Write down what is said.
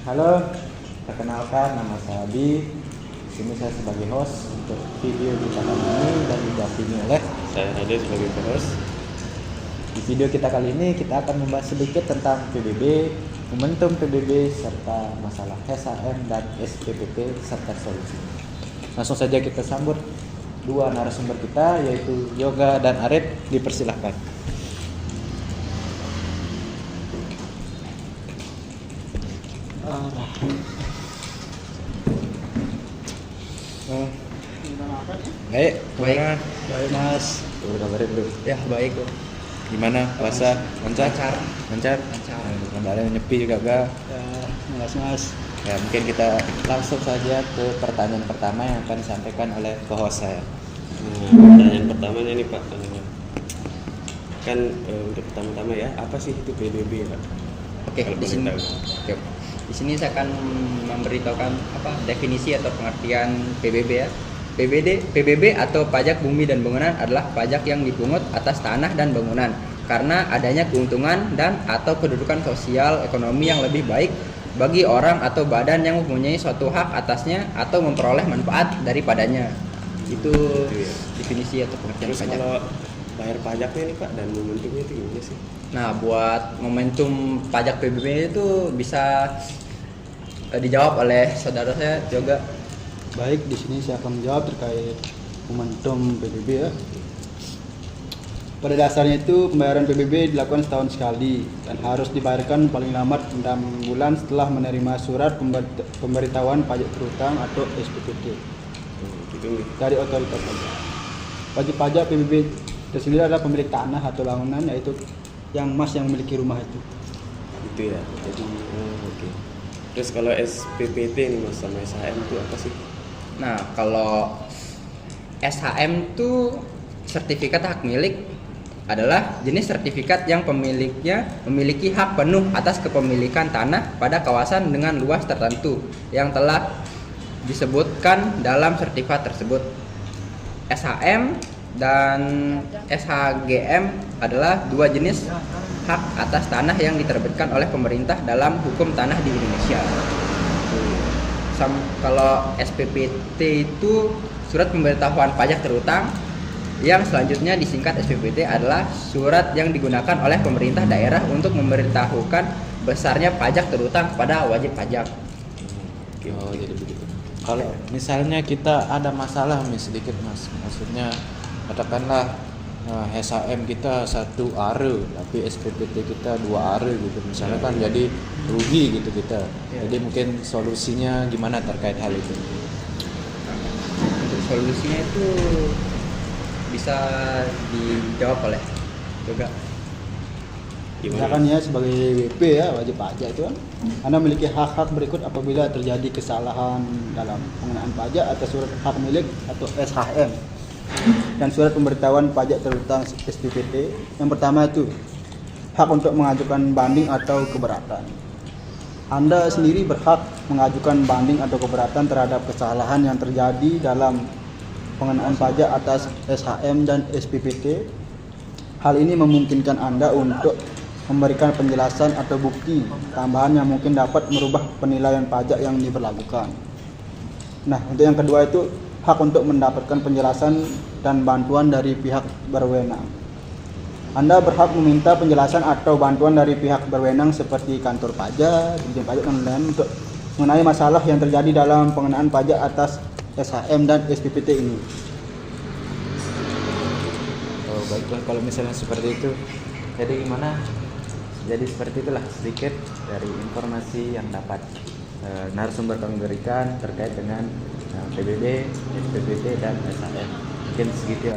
Halo, perkenalkan nama saya Abi. Di sini saya sebagai host untuk video kita kali ini dan didampingi oleh Saya ada sebagai host. di video kita kali ini kita akan membahas sedikit tentang PBB, momentum PBB serta masalah SHM dan SPPT serta solusi. Langsung saja kita sambut dua narasumber kita yaitu Yoga dan Aret, dipersilahkan. Baik, Baik. baik Mas. Kabarin dulu. Ya baik kok. Gimana puasa? Lancar? Lancar. Lancar? Lancar. Kemarin nyepi juga gak? Ya, mas. Ya mungkin kita langsung saja ke pertanyaan pertama yang akan disampaikan oleh co-host saya. Pertanyaan pertamanya nih Pak, kan untuk pertama-tama ya, apa sih itu PBB Pak? Oke, Kalau di boleh sini. tahu. Oke. Di sini saya akan memberitahukan definisi atau pengertian PBB ya. PBB atau pajak bumi dan bangunan adalah pajak yang dipungut atas tanah dan bangunan karena adanya keuntungan dan atau kedudukan sosial ekonomi yang lebih baik bagi orang atau badan yang mempunyai suatu hak atasnya atau memperoleh manfaat daripadanya. Itu ya. definisi atau pengertian Terus pajak. kalau bayar pajaknya nih Pak dan momentumnya itu gimana sih? Nah, buat momentum pajak PBB itu bisa dijawab oleh saudara saya juga. Baik, di sini saya akan menjawab terkait momentum PBB ya. Pada dasarnya itu pembayaran PBB dilakukan setahun sekali dan harus dibayarkan paling lambat 6 bulan setelah menerima surat pemberitahuan pajak terutang atau SPPT Gitu nih. dari otoritas pajak. Wajib pajak PBB tersendiri adalah pemilik tanah atau bangunan, yaitu yang memiliki rumah itu. Gitu ya. Jadi oke. Terus kalau SPPT nih Mas sama SHM itu apa sih? Nah, kalau SHM itu sertifikat hak milik adalah jenis sertifikat yang pemiliknya memiliki hak penuh atas kepemilikan tanah pada kawasan dengan luas tertentu yang telah disebutkan dalam sertifikat tersebut. SHM dan SHGM adalah dua jenis hak atas tanah yang diterbitkan oleh pemerintah dalam hukum tanah di Indonesia. Kalau SPPT itu surat pemberitahuan pajak terutang, yang selanjutnya disingkat SPPT adalah surat yang digunakan oleh pemerintah daerah untuk memberitahukan besarnya pajak terutang kepada wajib pajak. Oh jadi begitu. Kalau misalnya kita ada masalah sedikit Mas, maksudnya katakanlah SHM kita 1 are tapi SPPT kita 2 are gitu misalnya kan jadi rugi gitu kita. Jadi mungkin solusinya gimana terkait hal itu? Untuk solusinya itu bisa dijawab oleh juga. Misalkan ya sebagai WP ya, wajib pajak itu kan Anda memiliki hak-hak berikut apabila terjadi kesalahan dalam pengenaan pajak atas surat hak milik atau SHM dan surat pemberitahuan pajak terutang SPPT. Yang pertama itu hak untuk mengajukan banding atau keberatan. Anda sendiri berhak mengajukan banding atau keberatan terhadap kesalahan yang terjadi dalam pengenaan pajak atas SHM dan SPPT. Hal ini memungkinkan Anda untuk memberikan penjelasan atau bukti tambahan yang mungkin dapat merubah penilaian pajak yang diberlakukan. Nah, untuk yang kedua itu hak untuk mendapatkan penjelasan dan bantuan dari pihak berwenang. Anda berhak meminta penjelasan atau bantuan dari pihak berwenang seperti kantor pajak, dirjen pajak dan lain-lain untuk mengenai masalah yang terjadi dalam pengenaan pajak atas SHM dan SPPT ini. Oh baiklah kalau misalnya seperti itu. Jadi gimana? Jadi seperti itulah sedikit dari informasi yang dapat narasumber kami berikan terkait dengan PBB, SPPT dan SHM. Mungkin segitu.